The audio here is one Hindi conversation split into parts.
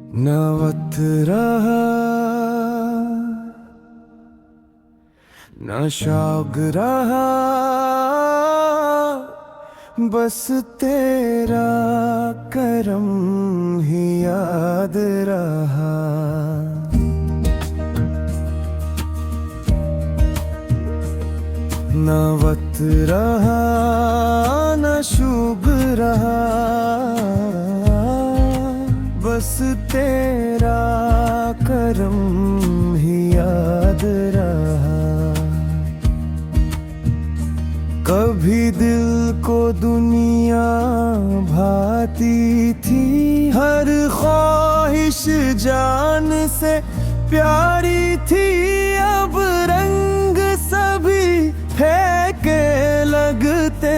न वक्त रहा न शौक रहा, बस तेरा करम ही याद रहा। न वक्त रहा न शुभ रहा, बस तेरा करम ही याद रहा। कभी दिल को दुनिया भाती थी, हर ख्वाहिश जान से प्यारी थी। अब रंग सभी फीके लगते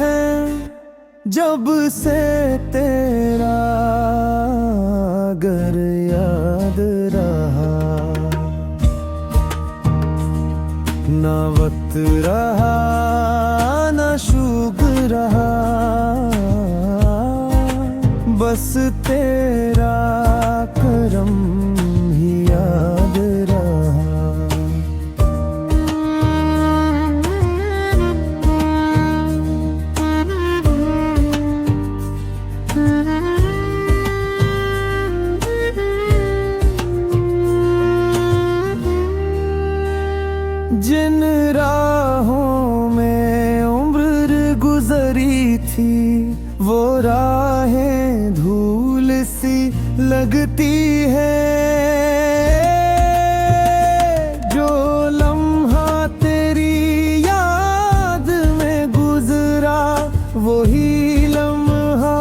हैं, जब से तेरा घर याद रहा। ना वक्त रहा ना शुभ रहा, बस तेरा करम ही याद रहा। जिन राहों में उम्र गुजरी थी, वो राहें धूल सी लगती है। जो लम्हा तेरी याद में गुजरा, वही लम्हा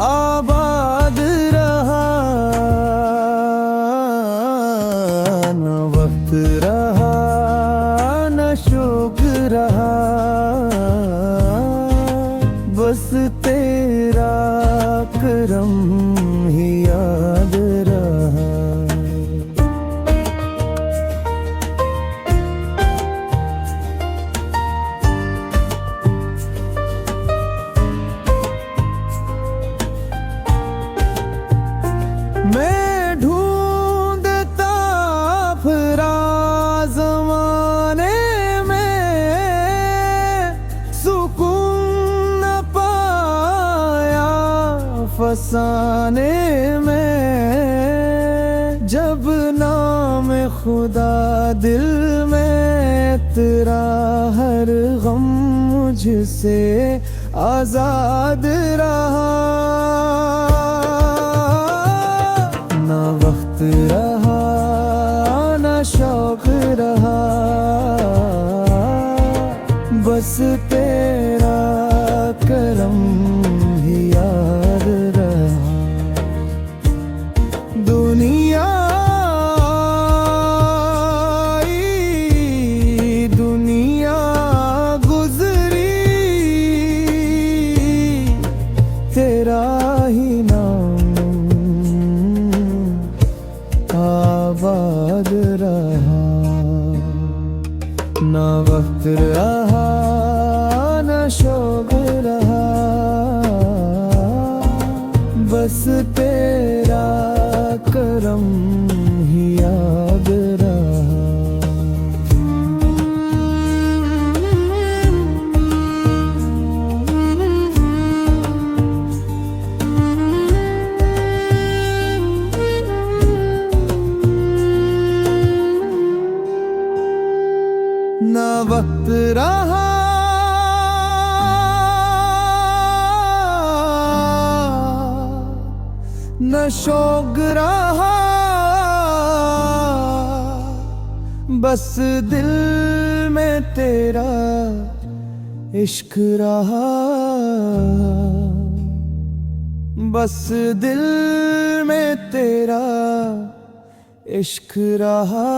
आबाद रहा। न वक्त रहा शोक रहा, बस तेरा करम ही याद रहा। मैं ढूंढता फिरा ज़माने, फसाने में। जब नाम खुदा दिल में तेरा, हर गम मुझसे आजाद रहा। ना वक्त रहा ना शौक रहा, बस तेरा करम ही याद रहा। दुनिया आई दुनिया गुजरी, तेरा ही नाम आबाद रहा। ना वक्त रहा ना शौक रहा, बस तेरा करम ही याद रहा। ना वक्त रहा न शौक रहा, बस दिल में तेरा इश्क रहा। बस दिल में तेरा इश्क रहा।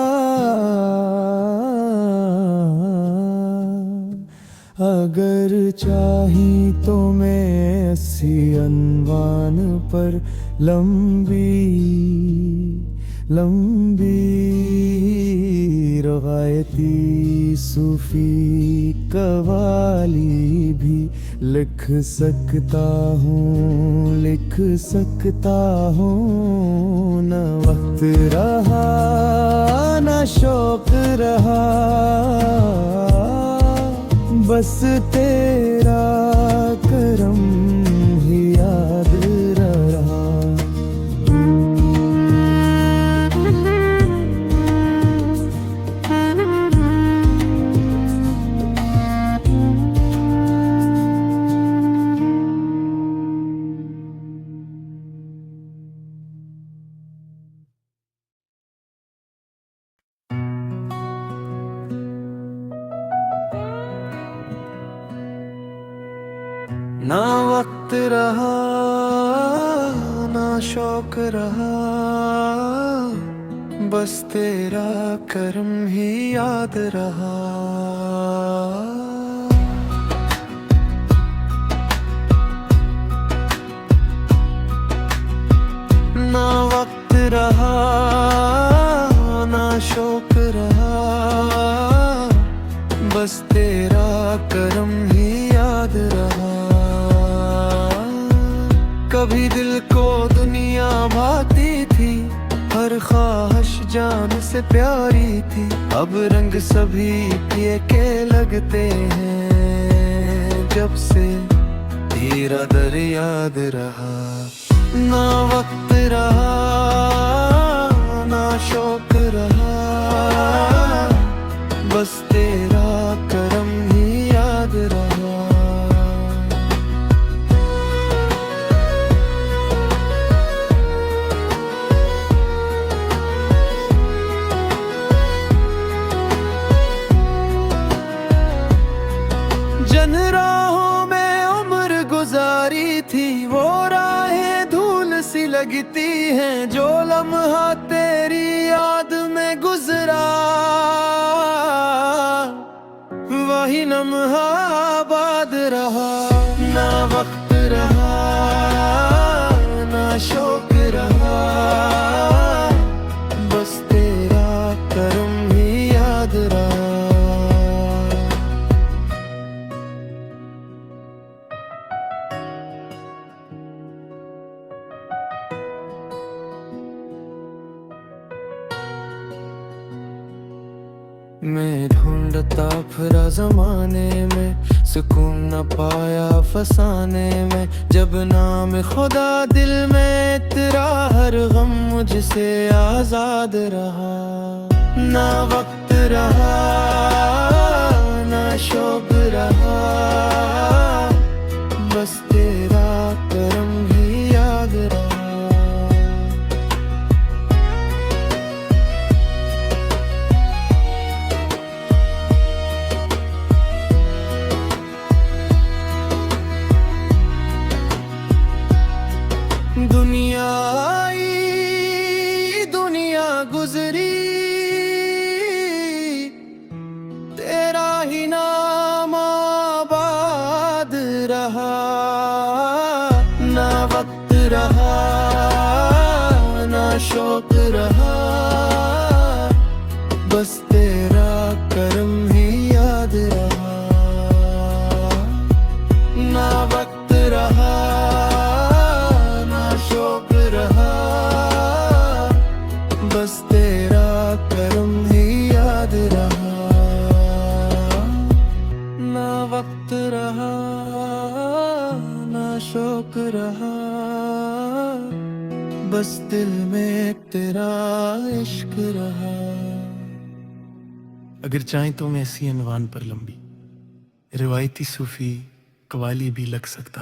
अगर चाही तो मैं 80 अनवान पर लंबी लंबी रवायती सूफी कवाली भी लिख सकता हूँ, लिख सकता हूँ। न वक्त रहा न शौक रहा, बस तेरा करम ही याद रहा। ना वक्त रहा ना शौक रहा, बस तेरा करम ही याद रहा। ना वक्त रहा ना शौक रहा, बस तेरा करम ही याद रहा। कभी दिल को दुनिया भाती थी, हर ख्वाहिश जान से प्यारी थी। अब रंग सभी पिए के लगते हैं, जब से तेरा दर याद रहा। ना वक्त रहा ना शौक रहा, बस तेरा करम ही याद रहा। जन राहों में उम्र गुजारी थी, वो राहें धूल सी लगती हैं। जो लम्हा तेरी याद में गुजरा, वही लम्हा आबाद रहा। ना वक्त रहा ना शौक रहा, बस तेरा करम ही याद रहा। मैं ढूंढता फिरा जमाने में, सुकून न पाया फसाने में। जब नाम खुदा दिल में तेरा, हर गम मुझसे आजाद रहा। ना वक्त रहा ना शौक रहा, बस तेरा करम ही याद रहा। दुनिया आई दुनिया गुजरी, तेरा ही नाम आबाद रहा। ना वक्त रहा ना शौक रहा, बस तेरा करम ही याद रहा। ना वक्त रहा शौक रहा, बस तेरा करम ही याद रहा। ना वक्त रहा ना शौक रहा, बस दिल में तेरा इश्क रहा। अगर चाहें तो मैं ऐसी अनवान पर लंबी रिवायती सूफी कवाली भी लग सकता।